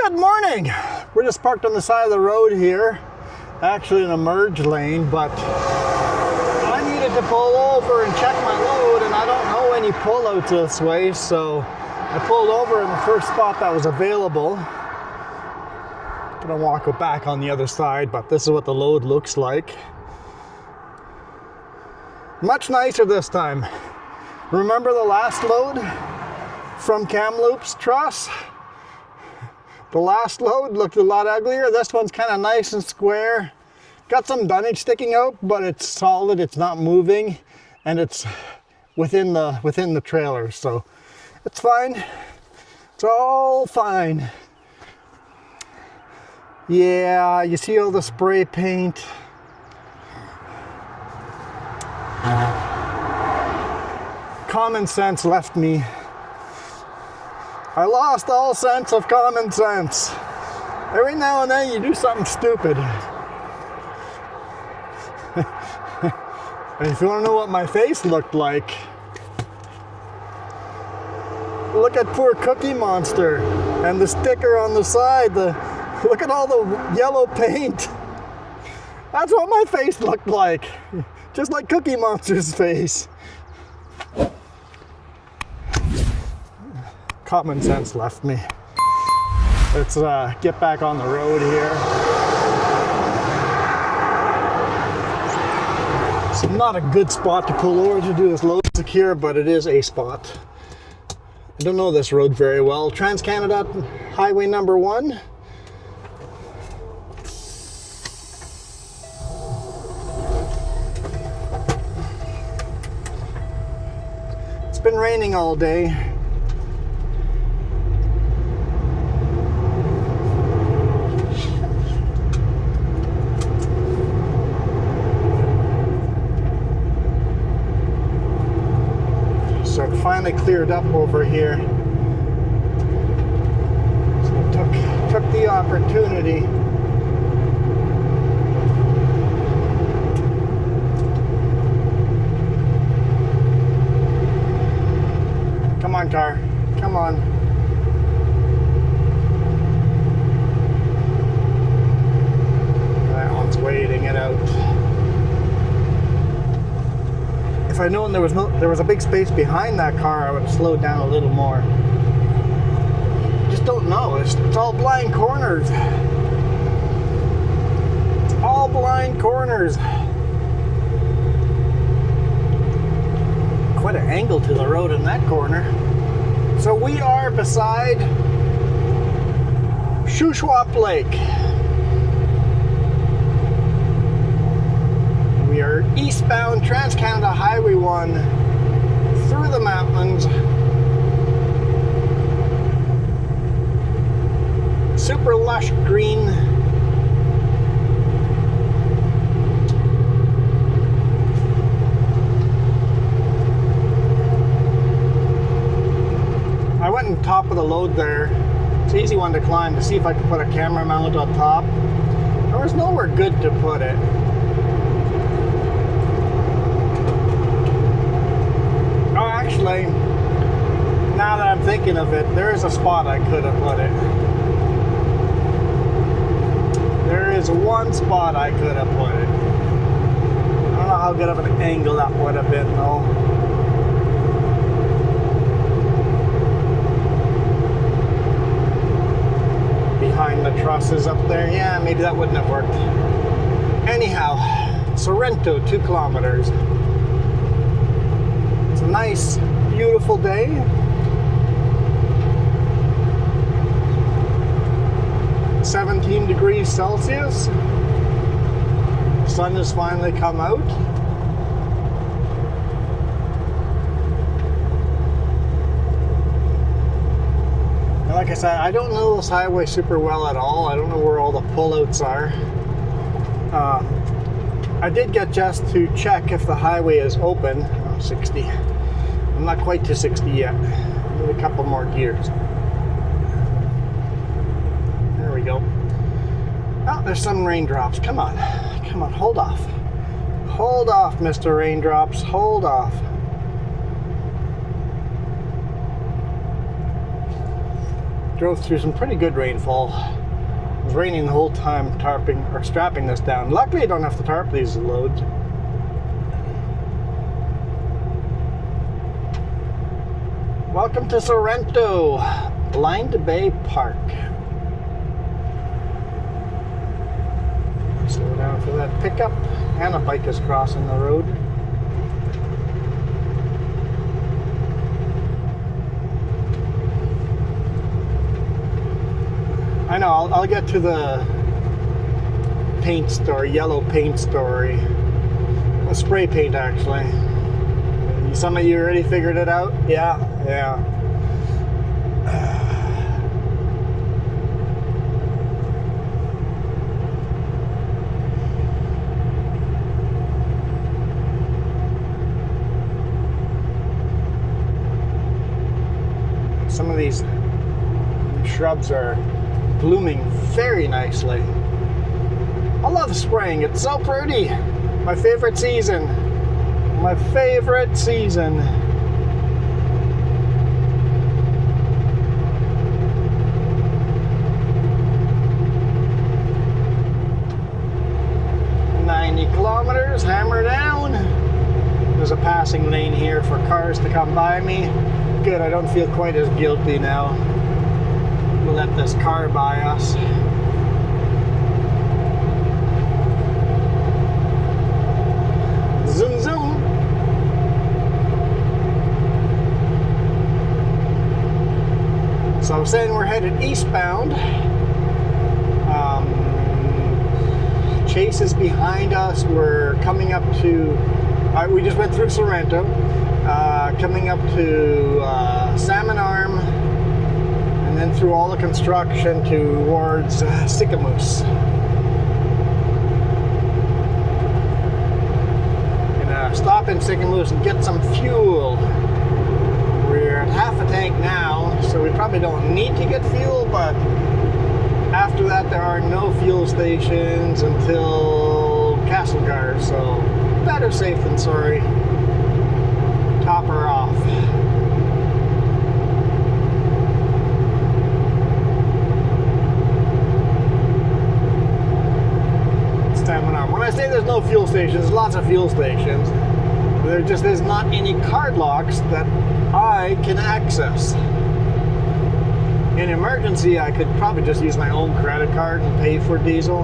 Good morning. We're just parked on the side of the road here, actually in a merge lane, but I needed to pull over and check my load, and I don't know any pullouts this way, so I pulled over in the first spot that was available. Gonna walk back on the other side, but this is what the load looks like. Much nicer this time. Remember the last load from Kamloops Truss? The last load looked a lot uglier. This one's kind of nice and square. Got some dunnage sticking out, but it's solid, it's not moving, and it's within the trailer, so it's fine. It's all fine. Yeah, you see all the spray paint. Common sense left me. I lost all sense of common sense. Every now and then you do something stupid. And if you want to know what my face looked like, look at poor Cookie Monster and the sticker on the side. Look at all the yellow paint. That's what my face looked like. Just like Cookie Monster's face. Common sense left me. Let's get back on the road here. It's not a good spot to pull over to do this load secure, but it is a spot. I don't know this road very well. Trans-Canada Highway number 1. It's been raining all day. So it finally cleared up over here. So I took the opportunity. Come on, car. Come on. That one's waiting it out. If I'd known there was a big space behind that car, I would have slowed down a little more. Just don't know. It's all blind corners. It's all blind corners. Quite an angle to the road in that corner. So we are beside Shuswap Lake. We are eastbound Trans-Canada Highway 1 through the mountains. Super lush green. I went on top of the load there. It's an easy one to climb to see if I could put a camera mount on top. There was nowhere good to put it. Actually, now that I'm thinking of it, there is a spot I could have put it. There is one spot I could have put it. I don't know how good of an angle that would have been though. Behind the trusses up there, yeah, maybe that wouldn't have worked. Anyhow, Sorrento, 2 kilometers. It's a nice, beautiful day. – 17 degrees Celsius. The sun has finally come out. And like I said, I don't know this highway super well at all. I don't know where all the pullouts are. I did get just to check if the highway is open. 60. I'm not quite to 60 yet. Need a couple more gears. There we go. Oh, there's some raindrops. Come on. Come on, hold off. Hold off, Mr. Raindrops. Hold off. Drove through some pretty good rainfall. It was raining the whole time tarping or strapping this down. Luckily I don't have to tarp these loads. Welcome to Sorrento, Blind Bay Park. Slow down for that pickup, and a bike is crossing the road. I know, I'll get to the paint story, yellow paint story. Well, spray paint actually. Some of you already figured it out? Yeah. Some of these shrubs are blooming very nicely. I love spring, it's so pretty. My favorite season. My favorite season. Kilometers, hammer down. There's a passing lane here for cars to come by me. Good, I don't feel quite as guilty now. We'll let this car by us. Zoom, zoom. So I was saying we're headed eastbound. Chase is behind us. We're coming up to, we just went through Sorrento, coming up to Salmon Arm, and then through all the construction towards Sicamous. Gonna stop in Sicamous and get some fuel. We're at half a tank now, so we probably don't need to get fuel, but after that, there are no fuel stations until Castlegar, so better safe than sorry. Top her off. Stamina. When I say there's no fuel stations, there's lots of fuel stations. There just is not any card locks that I can access. In emergency, I could probably just use my own credit card and pay for diesel.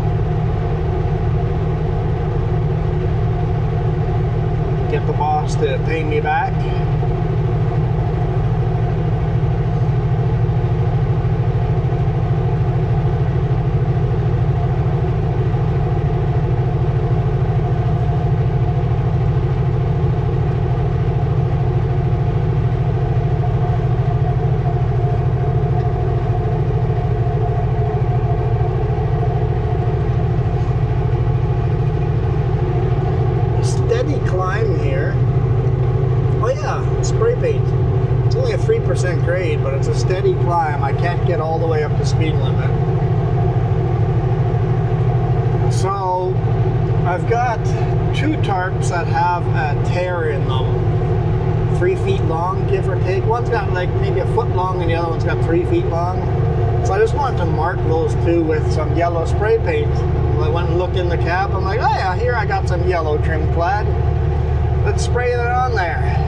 Get the boss to pay me back. Grade, but it's a steady climb. I can't get all the way up to speed limit. So I've got two tarps that have a tear in them, 3 feet long, give or take. One's got like maybe a foot long and the other one's got 3 feet long. So I just wanted to mark those two with some yellow spray paint. I went and looked in the cab. I'm like, oh yeah, here I got some yellow trim clad. Let's spray it on there.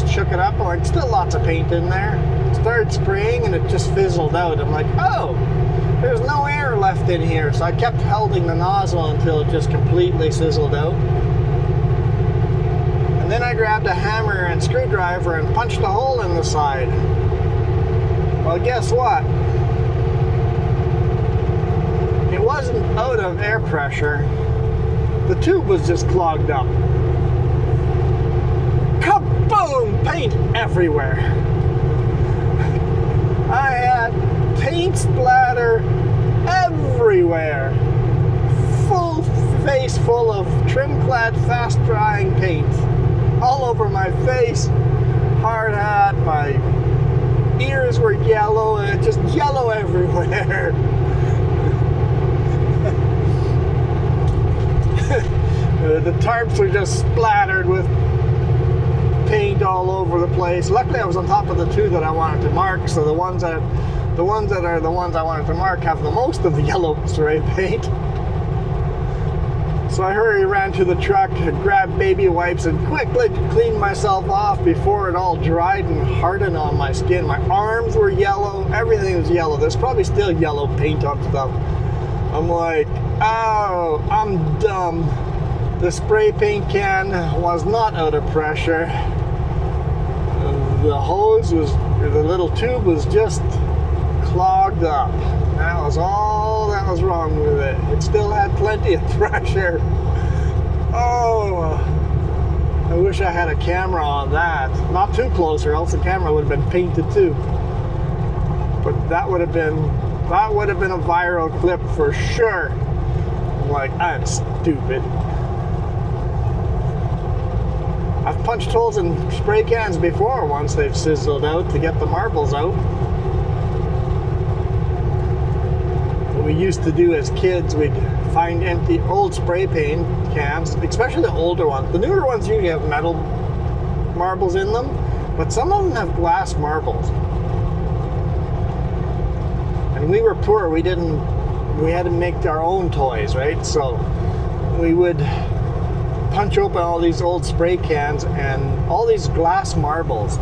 Shook it up, like still lots of paint in there. Started spraying and it just fizzled out. I'm like, oh, there's no air left in here. So I kept holding the nozzle until it just completely sizzled out. And then I grabbed a hammer and screwdriver and punched a hole in the side. Well, guess what? It wasn't out of air pressure. The tube was just clogged up. Kaboom! Paint everywhere. I had paint splatter everywhere. Full face full of trim-clad, fast-drying paint. All over my face, hard hat, my ears were yellow, and just yellow everywhere. The tarps were just splattered with paint all over the place. Luckily I was on top of the two that I wanted to mark, so the ones that the ones that are the ones I wanted to mark have the most of the yellow spray paint. So I ran to the truck, grabbed baby wipes, and quickly cleaned myself off before it all dried and hardened on my skin. My arms were yellow, everything was yellow. There's probably still yellow paint on stuff. I'm like, oh, I'm dumb. The spray paint can was not out of pressure. The hose was, the little tube was just clogged up. That was all that was wrong with it. It still had plenty of pressure. Oh, I wish I had a camera on that. Not too close, or else the camera would have been painted too. But that would have been a viral clip for sure. I'm like, I'm stupid. I've punched holes in spray cans before once they've sizzled out to get the marbles out. What we used to do as kids, we'd find empty old spray paint cans, especially the older ones. The newer ones usually have metal marbles in them, but some of them have glass marbles. And we were poor, we had to make our own toys, right? So we would punch open all these old spray cans and all these glass marbles.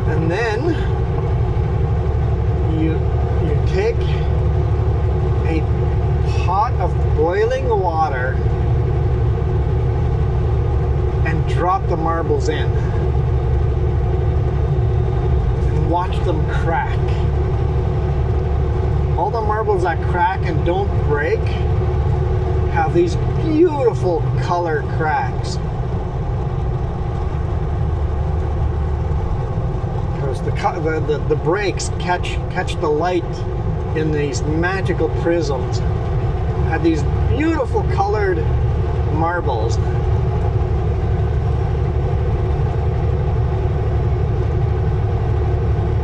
And then you take a pot of boiling water and drop the marbles in and watch them crack. All the marbles that crack and don't break have these beautiful color cracks. Because the breaks catch the light in these magical prisms. Had these beautiful colored marbles.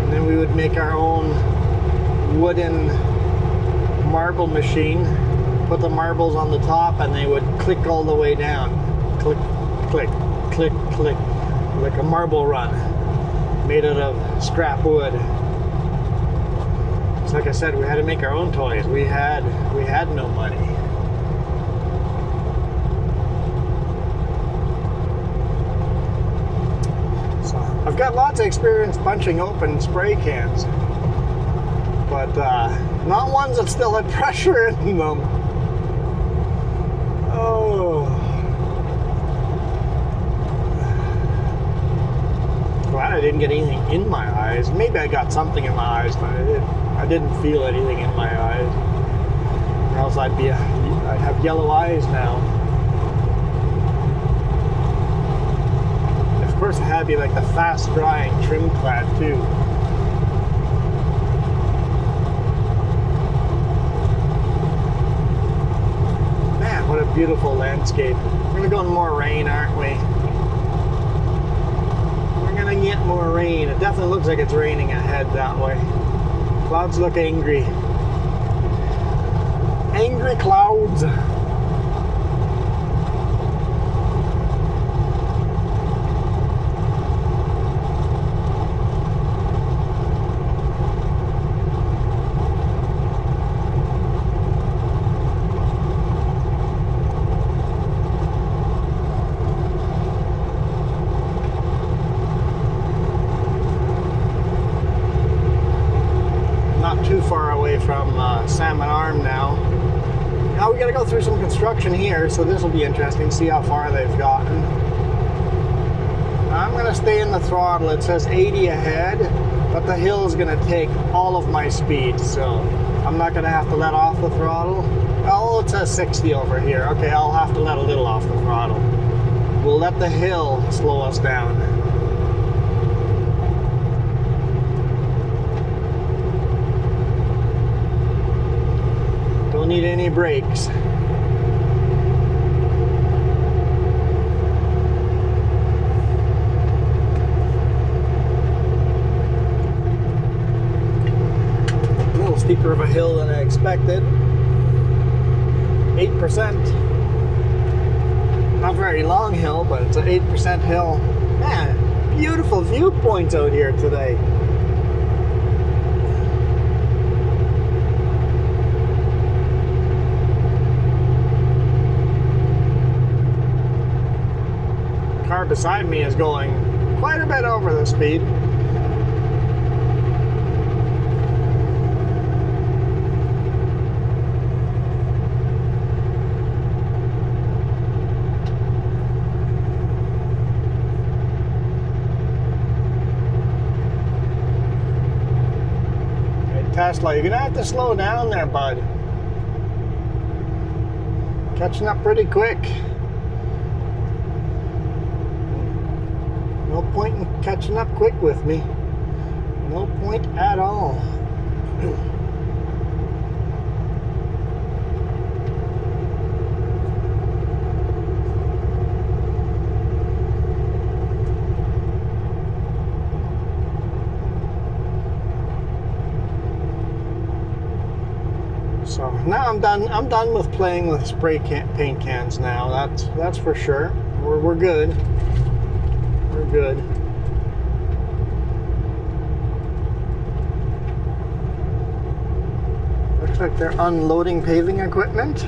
And then we would make our own wooden marble machine, put the marbles on the top, and they would click all the way down. Click, click, click, click, like a marble run made out of scrap wood. So like I said, we had to make our own toys. We had no money. So I've got lots of experience punching open spray cans, but not ones that still had pressure in them. Oh. Glad I didn't get anything in my eyes. Maybe I got something in my eyes, but I didn't feel anything in my eyes. Or else I'd have yellow eyes now. Of course, it had to be like the fast-drying trim clad too. Man, what a beautiful landscape. We're gonna go in more rain, aren't we? We're gonna get more rain. It definitely looks like it's raining ahead that way. Clouds look angry. Angry clouds. Too far away from Salmon Arm now. Now we got to go through some construction here, so this will be interesting. See how far they've gotten. I'm going to stay in the throttle. It says 80 ahead, but the hill is going to take all of my speed, so I'm not going to have to let off the throttle. Oh, it says 60 over here. Okay, I'll have to let a little off the throttle. We'll let the hill slow us down. Don't need any brakes. A little steeper of a hill than I expected. 8%. Not very long hill, but it's an 8% hill. Man, beautiful viewpoints out here today. The car beside me is going quite a bit over the speed. Tesla, you're gonna have to slow down there, bud. Catching up pretty quick. No point in catching up quick with me. No point at all. So now I'm done with playing with paint cans now. That's for sure. We're good. We're good. Looks like they're unloading paving equipment.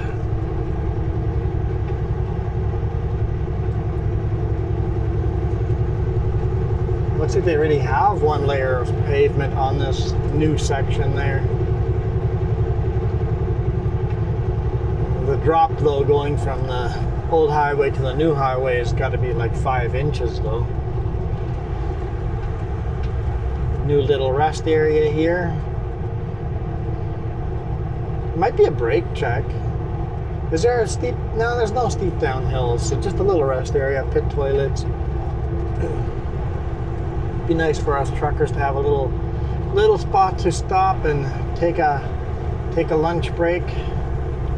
Looks like they already have one layer of pavement on this new section there. The drop though, going from the old highway to the new highway, has got to be like 5 inches though. New little rest area here. Might be a brake check. Is there a steep? No, there's no steep downhills. So just a little rest area, pit toilets. Be nice for us truckers to have a little spot to stop and take a lunch break.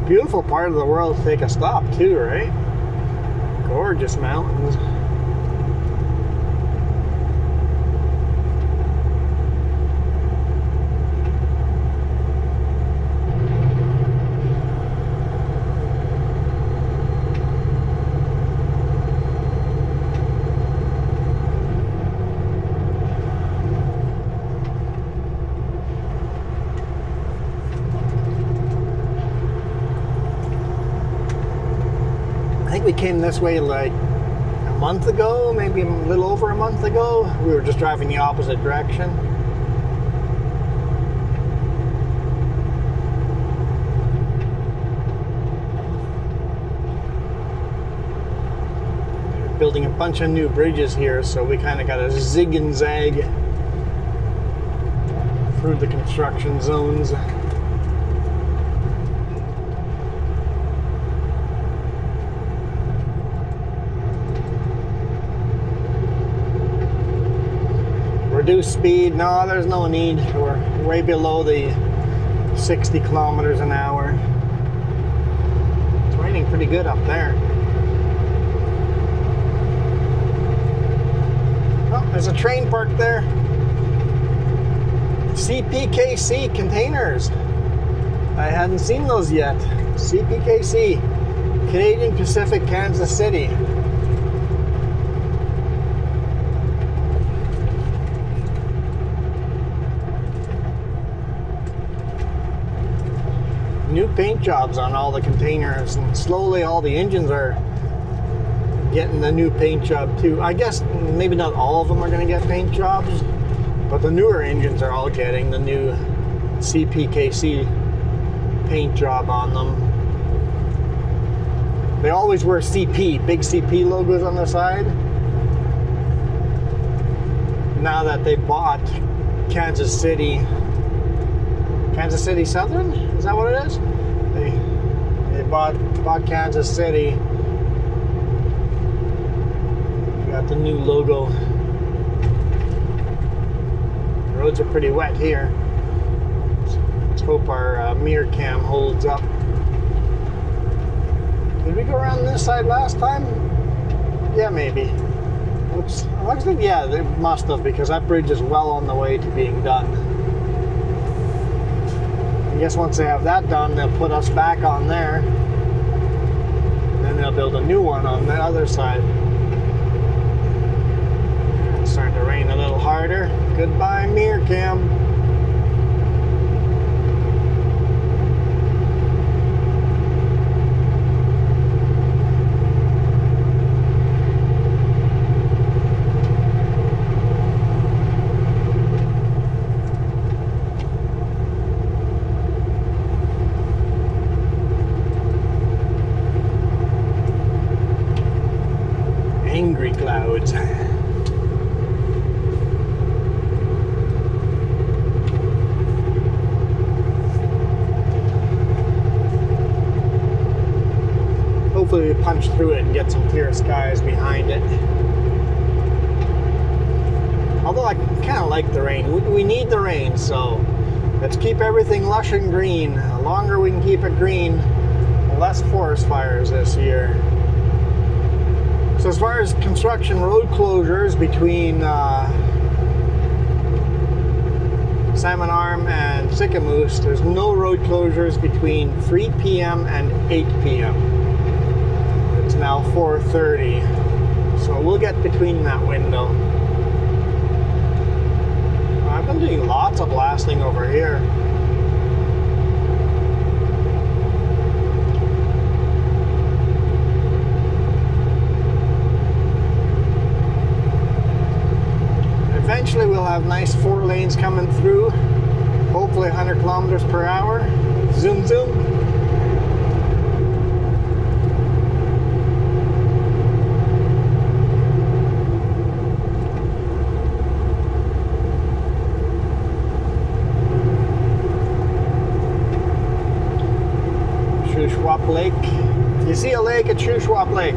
Beautiful part of the world to take a stop too, right? Gorgeous mountains. We came this way like a month ago, maybe a little over a month ago. We were just driving the opposite direction. They're building a bunch of new bridges here, so we kind of got to zig and zag through the construction zones. Reduce speed, no, there's no need. We're way below the 60 kilometers an hour. It's raining pretty good up there. Oh, there's a train parked there. CPKC containers. I hadn't seen those yet. CPKC, Canadian Pacific, Kansas City. New paint jobs on all the containers, and slowly all the engines are getting the new paint job too. I guess maybe not all of them are going to get paint jobs, but the newer engines are all getting the new CPKC paint job on them. They always wear CP, big CP logos on the side. Now that they bought Kansas City Southern, is that what it is? They bought Kansas City. We got the new logo. The roads are pretty wet here. Let's hope our mirror cam holds up. Did we go around this side last time? Yeah, maybe. Looks like, yeah, they must have, because that bridge is well on the way to being done. I guess once they have that done, they'll put us back on there. Then they'll build a new one on the other side. It's starting Goodbye, mirror cam. Angry clouds. Hopefully we punch through it and get some clear skies behind it. Although I kind of like the rain. We need the rain, so let's keep everything lush and green. The longer we can keep it green, the less forest fires this year. So as far as construction road closures between Salmon Arm and Sicamous, there's no road closures between 3 p.m. and 8 p.m. It's now 4:30, so we'll get between that window. I've been doing lots of blasting over here. Eventually we'll have nice 4 lanes coming through, hopefully 100 kilometers per hour. Zoom, zoom. Shuswap Lake. If you see a lake at Shuswap Lake,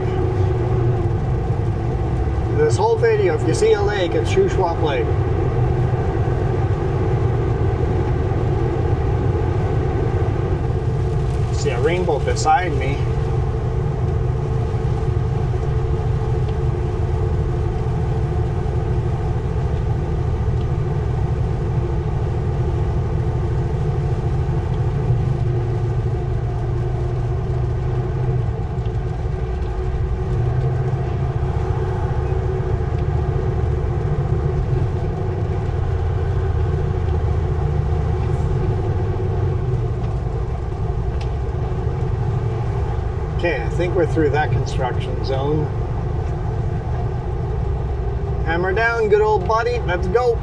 this whole video, if you see a lake, it's Shuswap Lake. See a rainbow beside me. Okay, I think we're through that construction zone. Hammer down, good old buddy. Let's go.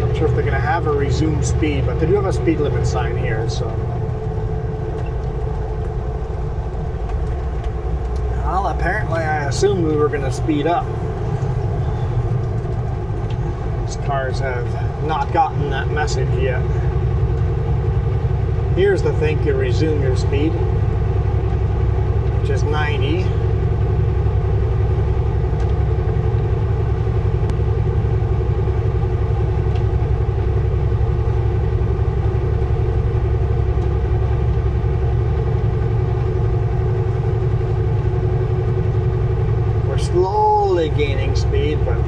Not sure if they're going to have a resume speed, but they do have a speed limit sign here, so. Well, apparently I assumed we were going to speed up. Cars have not gotten that message yet. Here's the thank you, resume your speed, which is 90. We're slowly gaining speed, but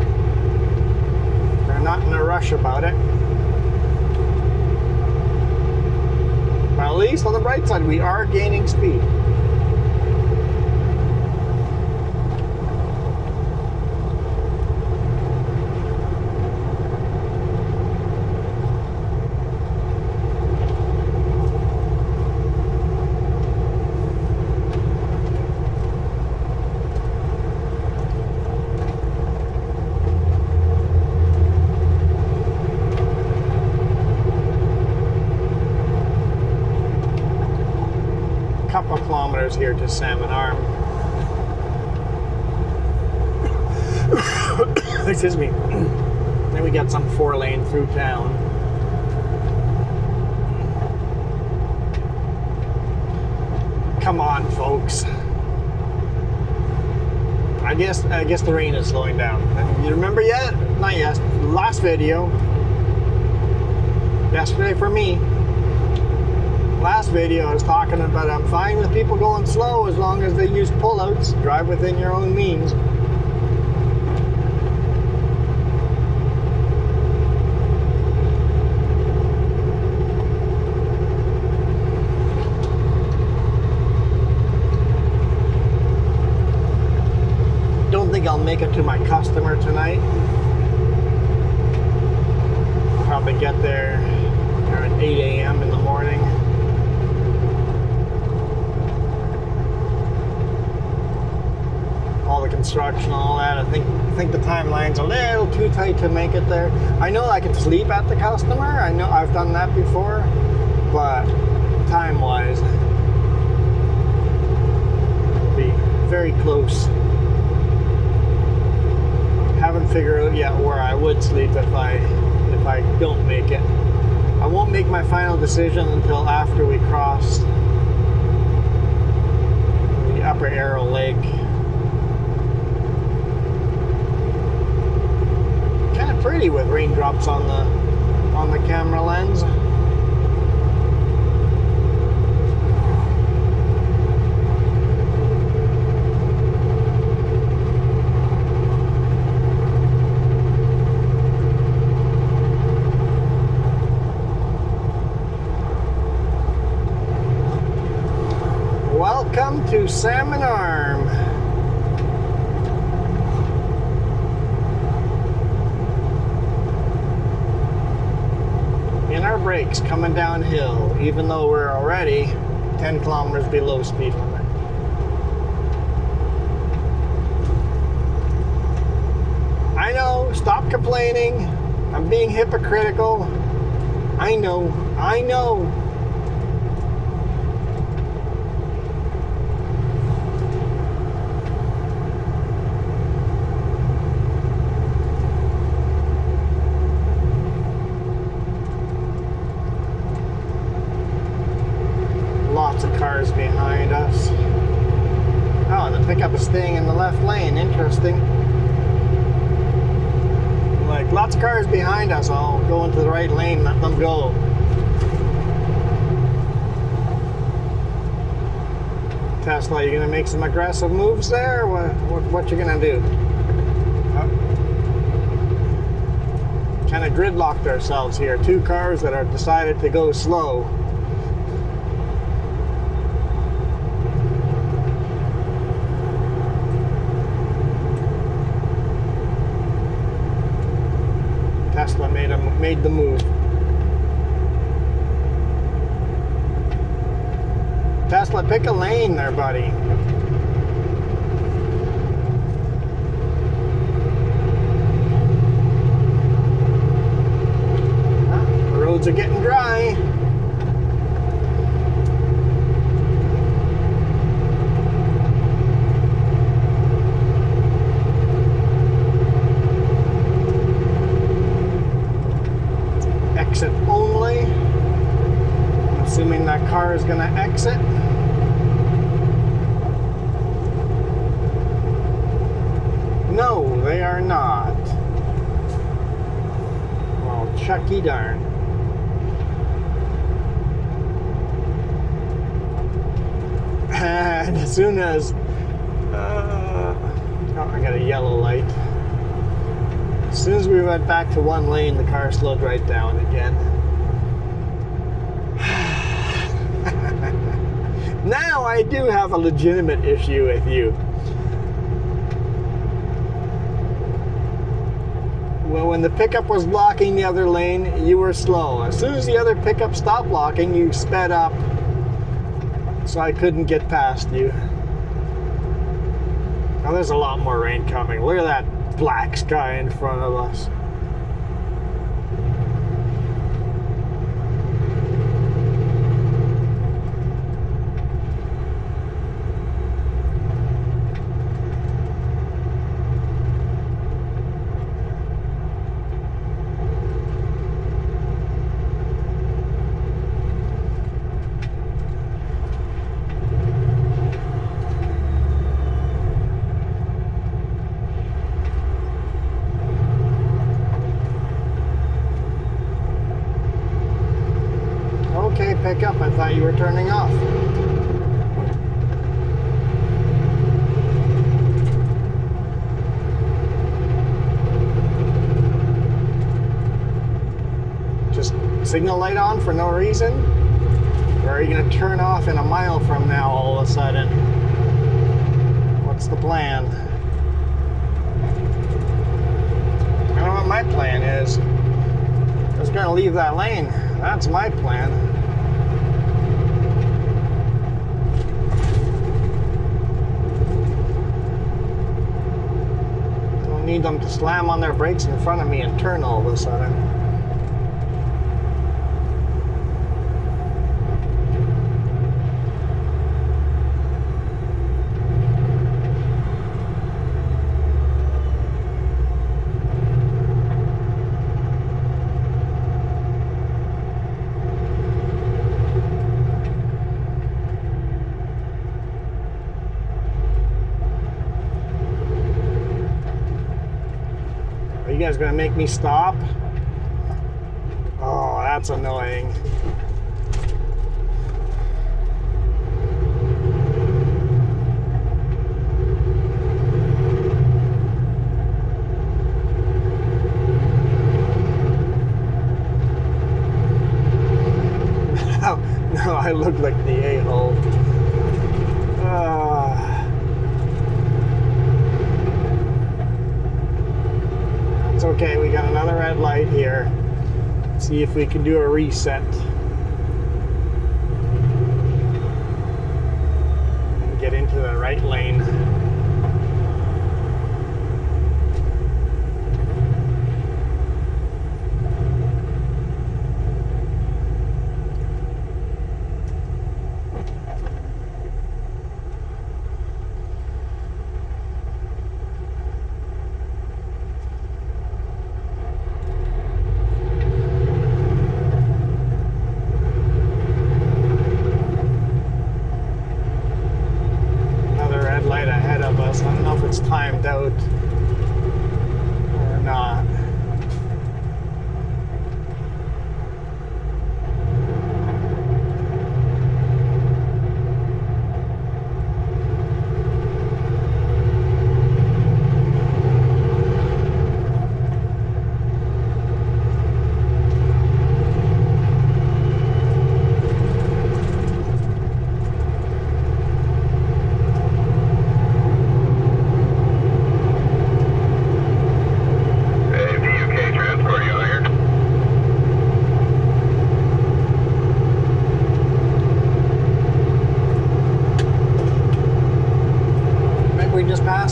not in a rush about it. But at least on the bright side, we are gaining speed. Couple of kilometers here to Salmon Arm. Excuse me. Then we got some 4-lane through town. Come on, folks. I guess the rain is slowing down. You remember yet? Not yet. Last video. Yesterday for me. Last video I was talking about I'm fine with people going slow as long as they use pullouts. Drive within your own means. make it to my customer tonight. I'll probably get there around 8 a.m. in the morning. All the construction, all that. I think the timeline's a little too tight to make it there. I know I can sleep at the customer. I know I've done that before, but time-wise, it'll be very close. Haven't figured out yet where I would sleep if I don't make it. I won't make my final decision until after we cross the Upper Arrow Lake. Kind of pretty with raindrops on the camera lens. Welcome to Salmon Arm. In our brakes coming downhill, even though we're already 10 kilometers below speed limit. I know, stop complaining. I'm being hypocritical. I know. Lots of cars behind us. Oh, and the pickup is staying in the left lane. Interesting. Like, lots of cars behind us. I'll go into the right lane, let them go. Tesla, you gonna make some aggressive moves there? What you gonna do? Kind of gridlocked ourselves here. Two cars that are decided to go slow. Tesla made the move. Tesla, pick a lane there, buddy. The roads are getting dry. Exit only. I'm assuming that car is going to exit. No, they are not. Well, Chucky darn. And as soon as oh, I got a yellow light. As soon as we went back to one lane, the car slowed right down again. Now I do have a legitimate issue with you. Well, when the pickup was blocking the other lane, you were slow. As soon as the other pickup stopped blocking, you sped up. So I couldn't get past you. Now there's a lot more rain coming. Look at that black sky in front of us. Pick up. I thought you were turning off. Just signal light on for no reason? Or are you going to turn off in a mile from now all of a sudden? What's the plan? what my plan is. I was gonna leave that lane. That's my plan. Don't need them to slam on their brakes in front of me and turn all of a sudden. Are you guys gonna make me stop? Oh, that's annoying. No, I look like the a-hole. It's okay, we got another red light here. Let's see if we can do a reset. And get into the right lane. I don't know if it's timed out or not.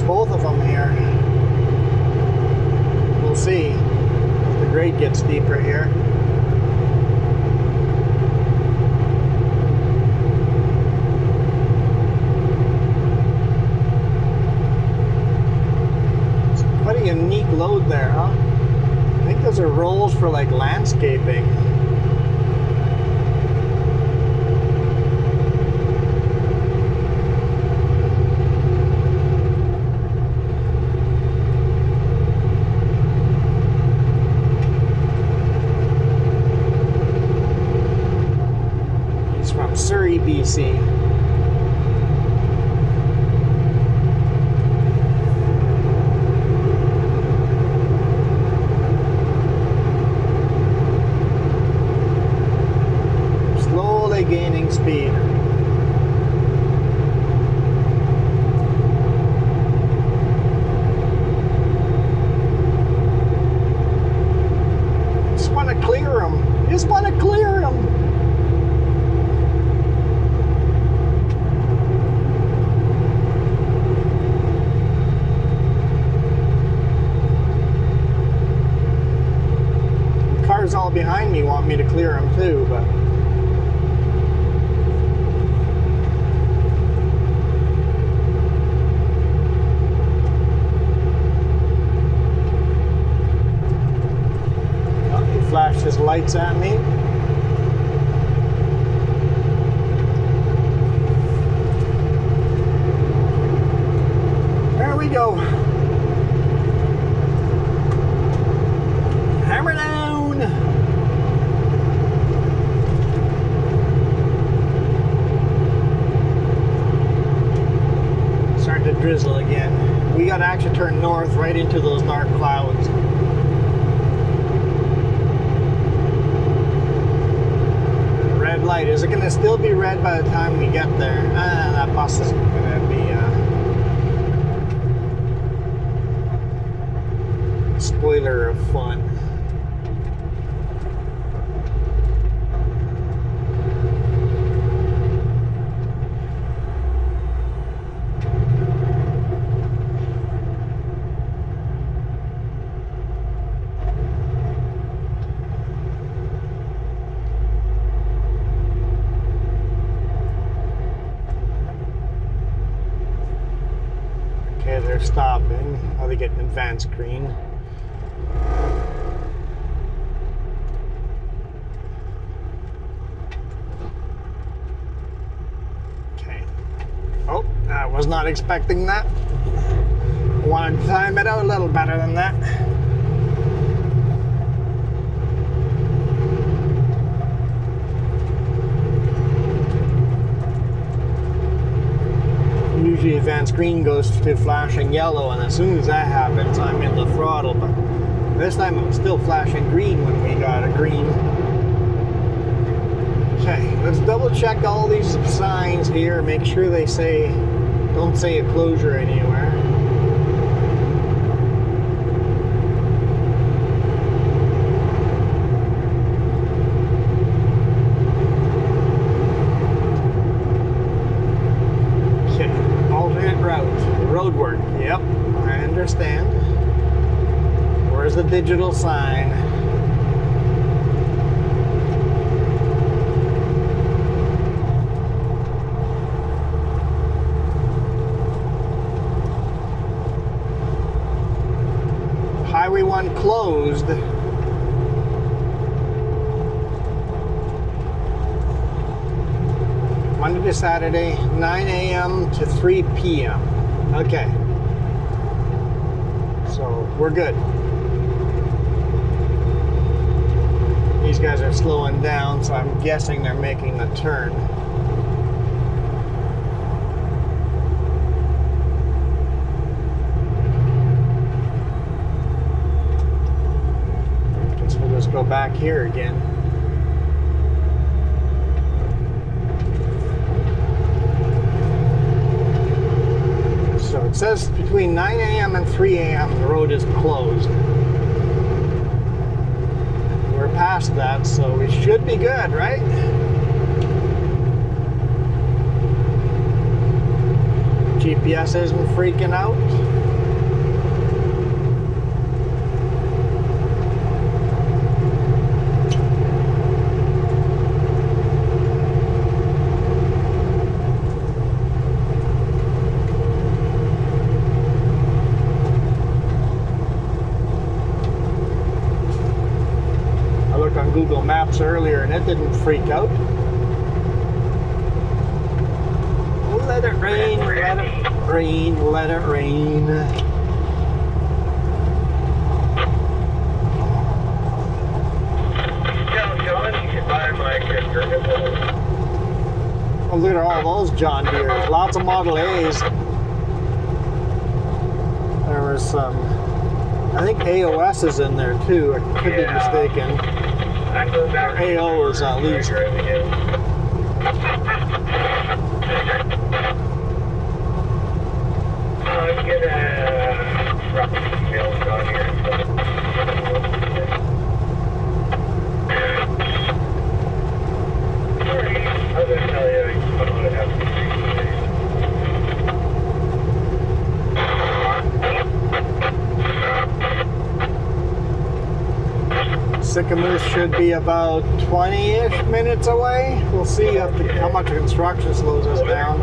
Both of them here. We'll see as the grade gets deeper here. It's quite a unique load there, huh? I think those are rolls for like landscaping. Surrey, BC. Slowly gaining speed. Just want to clear them. Just want to clear them. All behind me want me to clear them too, but he flashed his lights at me. There we go. Hammer down. Starting to drizzle again. We got to actually turn north right into those dark clouds. Red light. Is it going to still be red by the time we get there? That bus is going to be spoiler of fun. Okay, they're stopping. Oh, they get an advanced green. Okay. Oh, I was not expecting that. Wanted to time it out a little better than that. Usually advanced green goes to flashing yellow, and as soon as that happens, I'm in the throttle. But this time it was still flashing green when we got a green. Okay, let's double check all these signs here. Make sure they don't say a closure anywhere. Roadwork, yep, I understand. Where's the digital sign? Highway 1 closed. Monday to Saturday, 9 a.m. to 3 p.m. Okay, so we're good. These guys are slowing down, so I'm guessing they're making a turn. Guess we'll just go back here again. So it says between 9 a.m. and 3 a.m. the road is closed. We're past that, so we should be good, right? GPS isn't freaking out. On Google Maps earlier and it didn't freak out. Let it rain, let it rain, let it rain. Tell John you should buy my sister. Oh, look at all those John Deeres. Lots of Model A's. There was some, I think AOS is in there too. I could be mistaken. Or AOs at least. I'm gonna drop some emails on here. Sorry, I was gonna tell you, I don't want to have Sicamous should be about 20-ish minutes away. We'll see how much construction slows us down.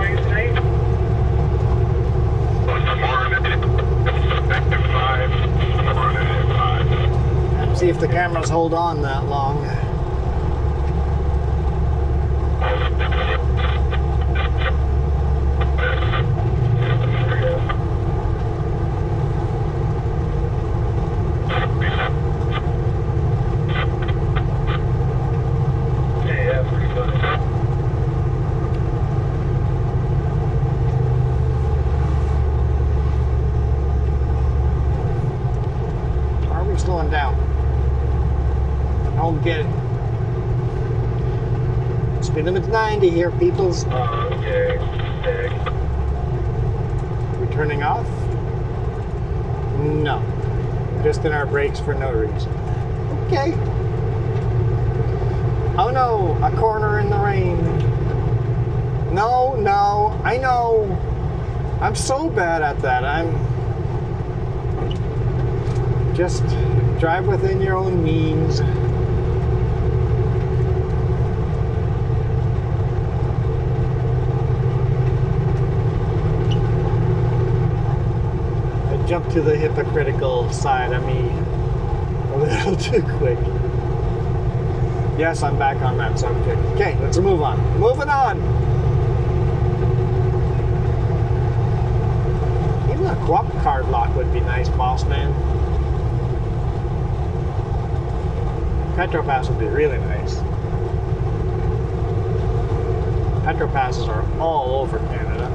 And see if the cameras hold on that long. Slowing down. I don't get it. Speed limit's 90 here, peoples. Okay. We turning off? No. just in our brakes for no reason. Okay. Oh no, a corner in the rain. No, I know. I'm so bad at that. Just drive within your own means. I jumped to the hypocritical side of me a little too quick. Yes, I'm back on that subject. Okay, let's move on. Moving on. Even a co-op card lock would be nice, boss man. PetroPass would be really nice. PetroPasses are all over Canada.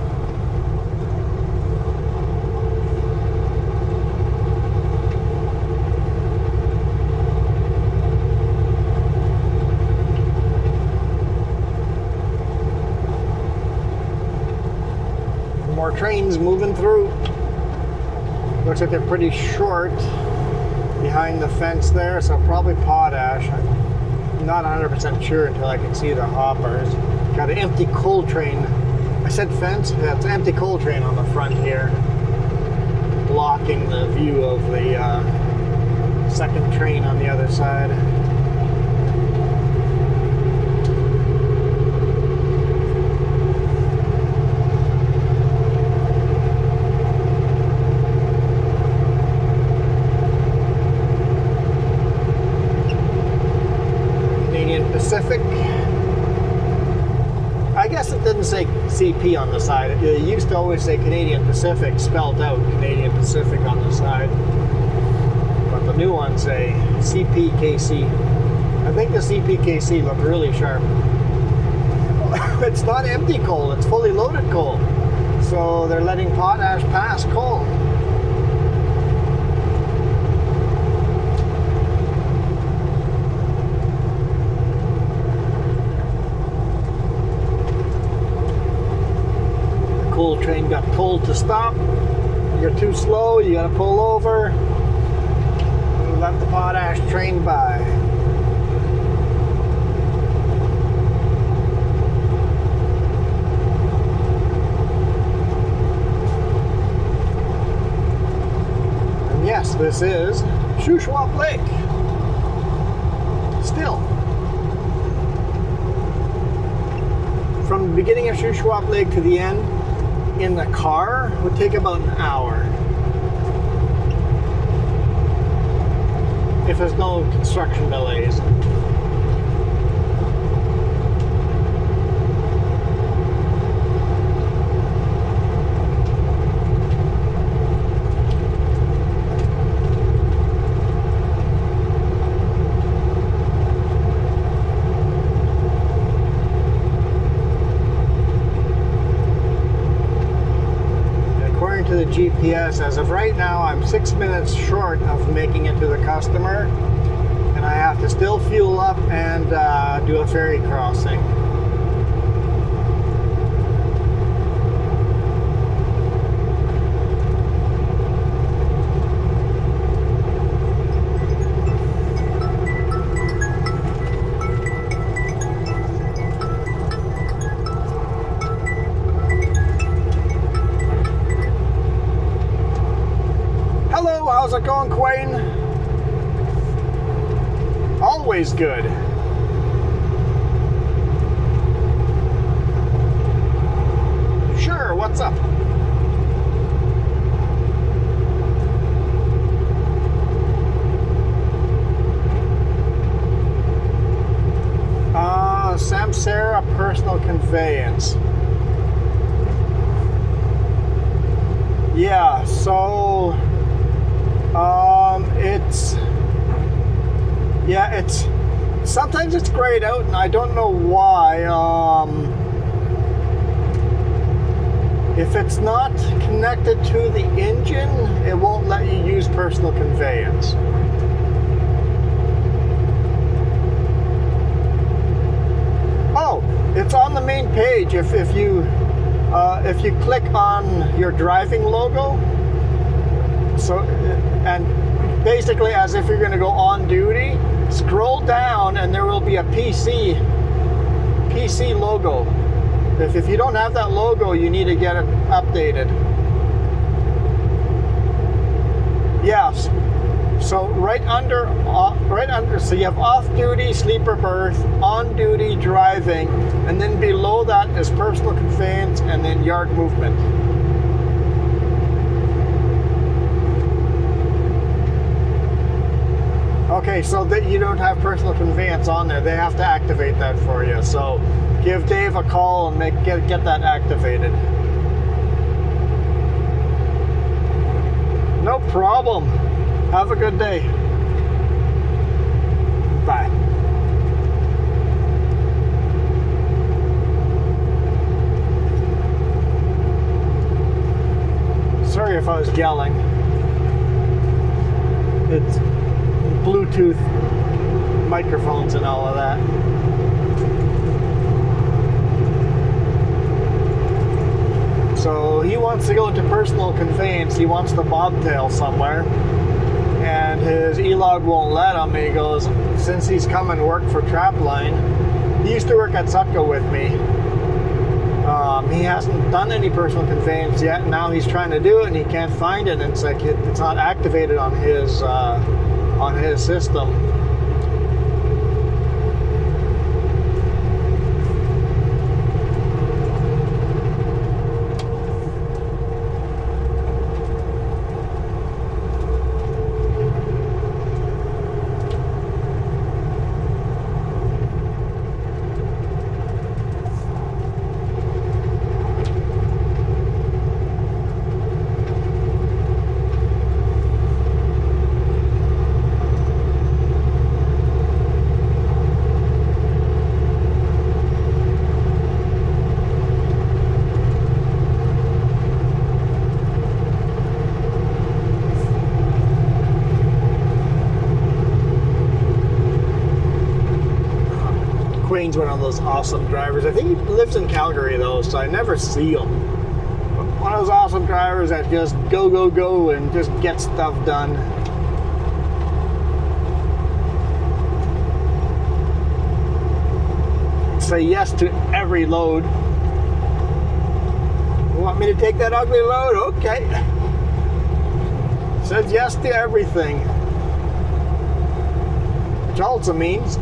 More trains moving through. Looks like they're pretty short behind the fence there, so probably potash. I'm not 100% sure until I can see the hoppers. Got an empty coal train. I said fence? Yeah, it's an empty coal train on the front here, blocking the view of the second train on the other side. Pacific. I guess it didn't say CP on the side. It used to always say Canadian Pacific, spelled out Canadian Pacific on the side. But the new ones say CPKC. I think the CPKC looked really sharp. It's not empty coal, it's fully loaded coal. So they're letting potash pass coal. Coal train got told to stop. You're too slow, you gotta pull over and let the potash train by. And yes, this is Shuswap Lake. Still. From the beginning of Shuswap Lake to the end, in the car would take about an hour if there's no construction delays. To the GPS, as of right now, I'm 6 minutes short of making it to the customer, and I have to still fuel up and do a ferry crossing. How's it going, Quayne? Always good. Sure, what's up? Samsara personal conveyance. Yeah, so it's sometimes it's grayed out, and I don't know why. If it's not connected to the engine, it won't let you use personal conveyance. Oh, it's on the main page. If you click on your driving logo, so and basically as if you're going to go on duty. Scroll down and there will be a PC logo. If you don't have that logo, you need to get it updated. Yes. So right under, so you have off-duty, sleeper berth, on-duty, driving, and then below that is personal conveyance and then yard movement. Okay, so that you don't have personal conveyance on there, they have to activate that for you. So give Dave a call and get that activated. No problem. Have a good day. Bye. Sorry if I was yelling. It's Bluetooth microphones and all of that. So he wants to go into personal conveyance. He wants to bobtail somewhere. And his e-log won't let him. He goes, since he's come and worked for Trapline, he used to work at Sutco with me. He hasn't done any personal conveyance yet. Now he's trying to do it and he can't find it. And it's like it's not activated on his system. Queen's one of those awesome drivers. I think he lives in Calgary though, so I never see him. But one of those awesome drivers that just go and just get stuff done. Say yes to every load. You want me to take that ugly load? Okay. Says yes to everything. Which also means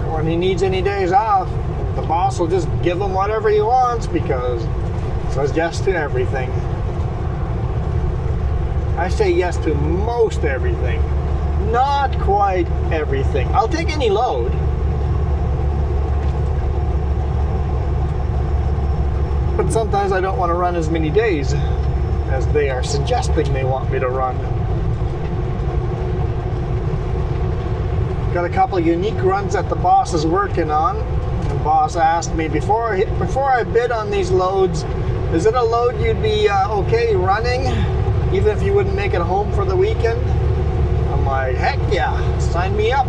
when he needs any days off, the boss will just give him whatever he wants because it says yes to everything. I say yes to most everything. Not quite everything. I'll take any load. But sometimes I don't want to run as many days as they are suggesting they want me to run. Got a couple of unique runs that the boss is working on. The boss asked me before I bid on these loads, is it a load you'd be okay running, even if you wouldn't make it home for the weekend? I'm like, heck yeah, sign me up.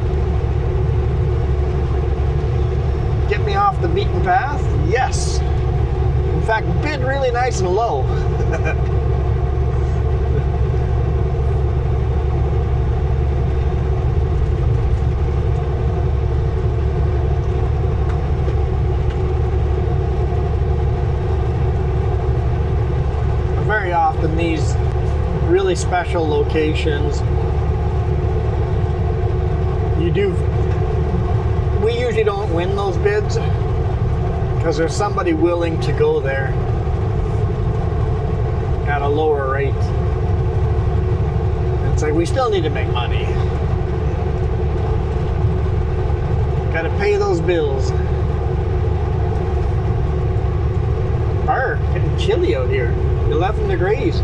Get me off the beaten path? Yes. In fact, bid really nice and low. Very often these really special locations, we usually don't win those bids because there's somebody willing to go there at a lower rate. It's like we still need to make money. Gotta pay those bills. Getting chilly out here. 11 degrees.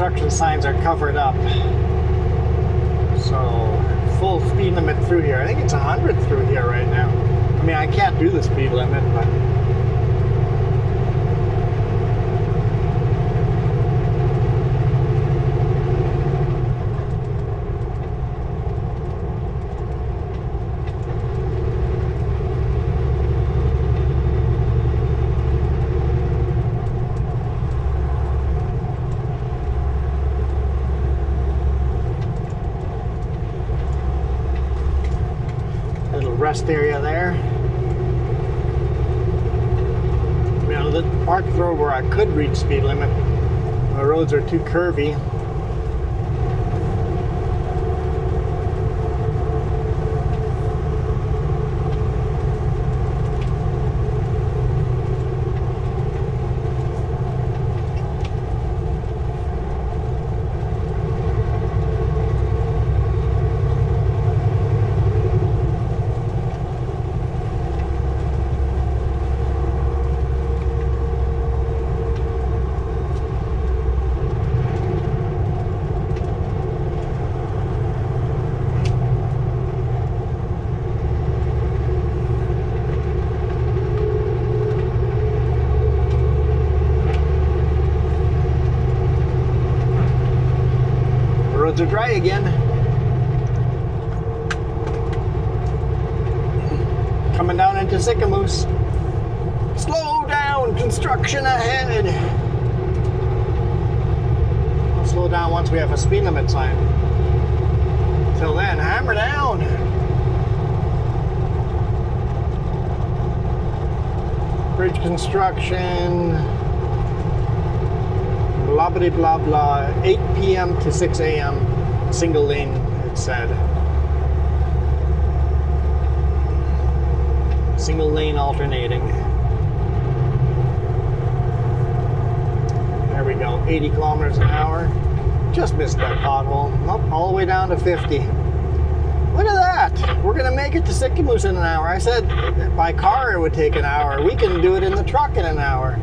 construction signs are covered up. So full speed limit through here. I think it's 100 through here right now. I mean, I can't do the speed limit, but rest area there. You know, the park road where I could reach speed limit. The roads are too curvy. Roads are dry again. Coming down into Sicamous. Slow down, construction ahead. I'll slow down once we have a speed limit sign. Till then, hammer down. Bridge construction. Blah blah blah blah. 8 p.m. to 6 a.m. Single lane, it said. Single lane alternating. There we go. 80 kilometers an hour. Just missed that pothole. Nope, all the way down to 50. Look at that. We're gonna make it to Sicamous in an hour. I said by car it would take an hour. We can do it in the truck in an hour.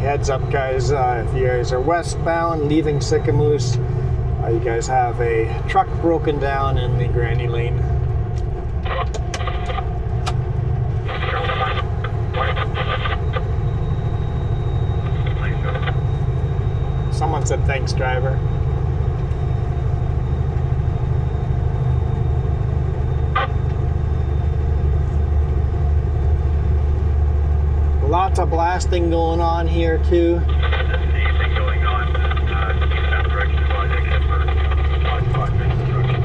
Heads up, guys, if you guys are westbound leaving Sicamous, you guys have a truck broken down in the granny lane. Someone said thanks, driver. Lots of blasting going on here too. Anything going on that direction project for project construction.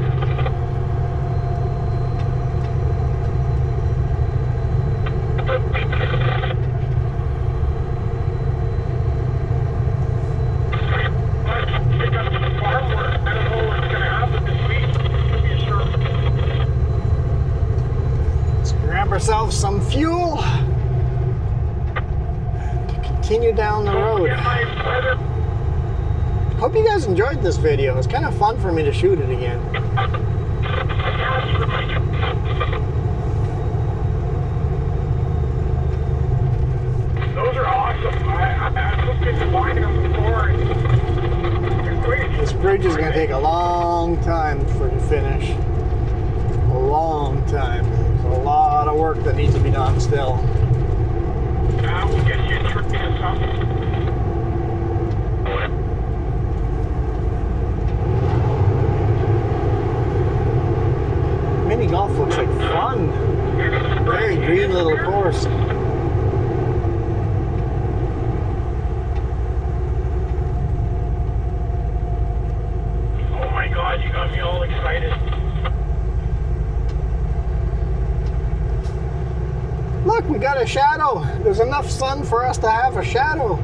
Pick up to the farm where I don't know what's going to happen this week. Could be a short. Let's grab ourselves some fuel. Continue down the road. Hope you guys enjoyed this video. It's kind of fun for me to shoot it again. Those are awesome. I've looked into buying them before. They're great. This bridge is going to take a long time to finish. A long time. There's a lot of work that needs to be done still. We'll get you a trick or something. Mini golf looks like fun. Very green little course. Oh my God, you got me all excited. Look, we got a shadow. There's enough sun for us to have a shadow.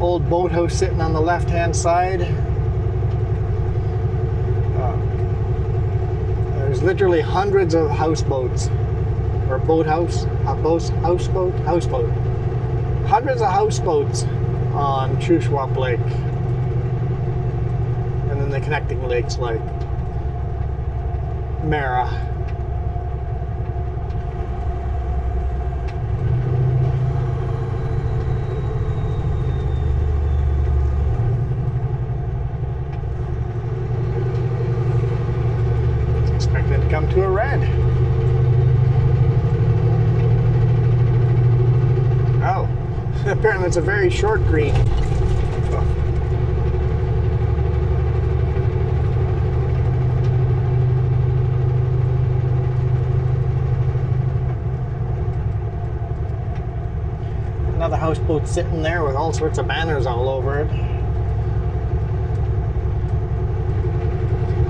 Old boathouse sitting on the left-hand side. There's literally hundreds of houseboats, or houseboat. Hundreds of houseboats on Shuswap Lake. And then the connecting lakes like Mara. Expecting to come to a red. Oh, apparently it's a very short green. Another houseboat sitting there with all sorts of banners all over it.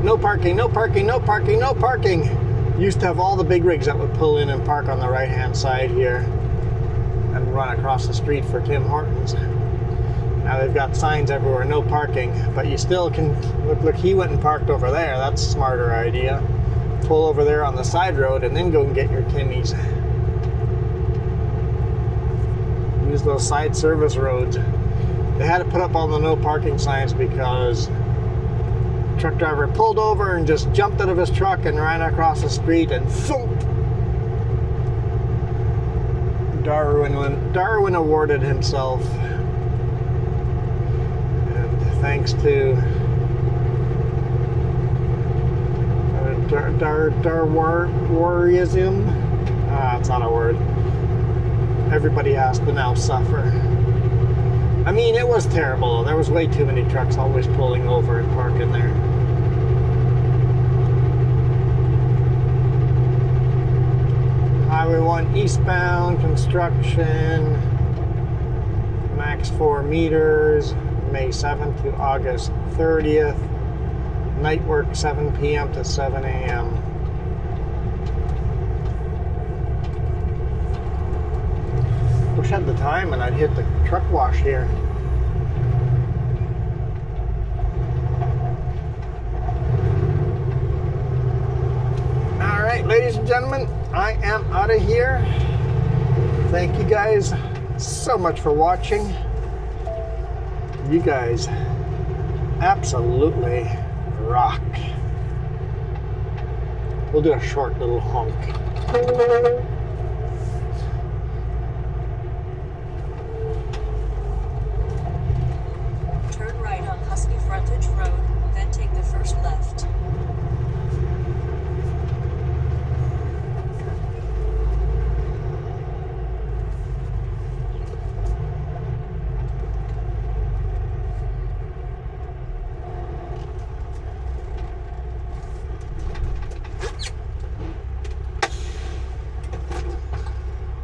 No parking, no parking, no parking, no parking. Used to have all the big rigs that would pull in and park on the right hand side here and run across the street for Tim Hortons. Now they've got signs everywhere, no parking, but you still can, look, he went and parked over there. That's a smarter idea. Pull over there on the side road and then go and get your Timmies. Use those side service roads. They had to put up all the no parking signs because the truck driver pulled over and just jumped out of his truck and ran across the street and thump. Darwin awarded himself. And thanks to Darwinism, it's not a word. Everybody has to now suffer. I mean, it was terrible. There was way too many trucks always pulling over and parking there. Highway 1 eastbound, construction, max 4 meters, May 7th to August 30th. Night work 7 p.m. to 7 a.m. Wish I had the time and I'd hit the truck wash here. Alright, ladies and gentlemen, I am out of here. Thank you guys so much for watching. You guys absolutely rock. We'll do a short little honk.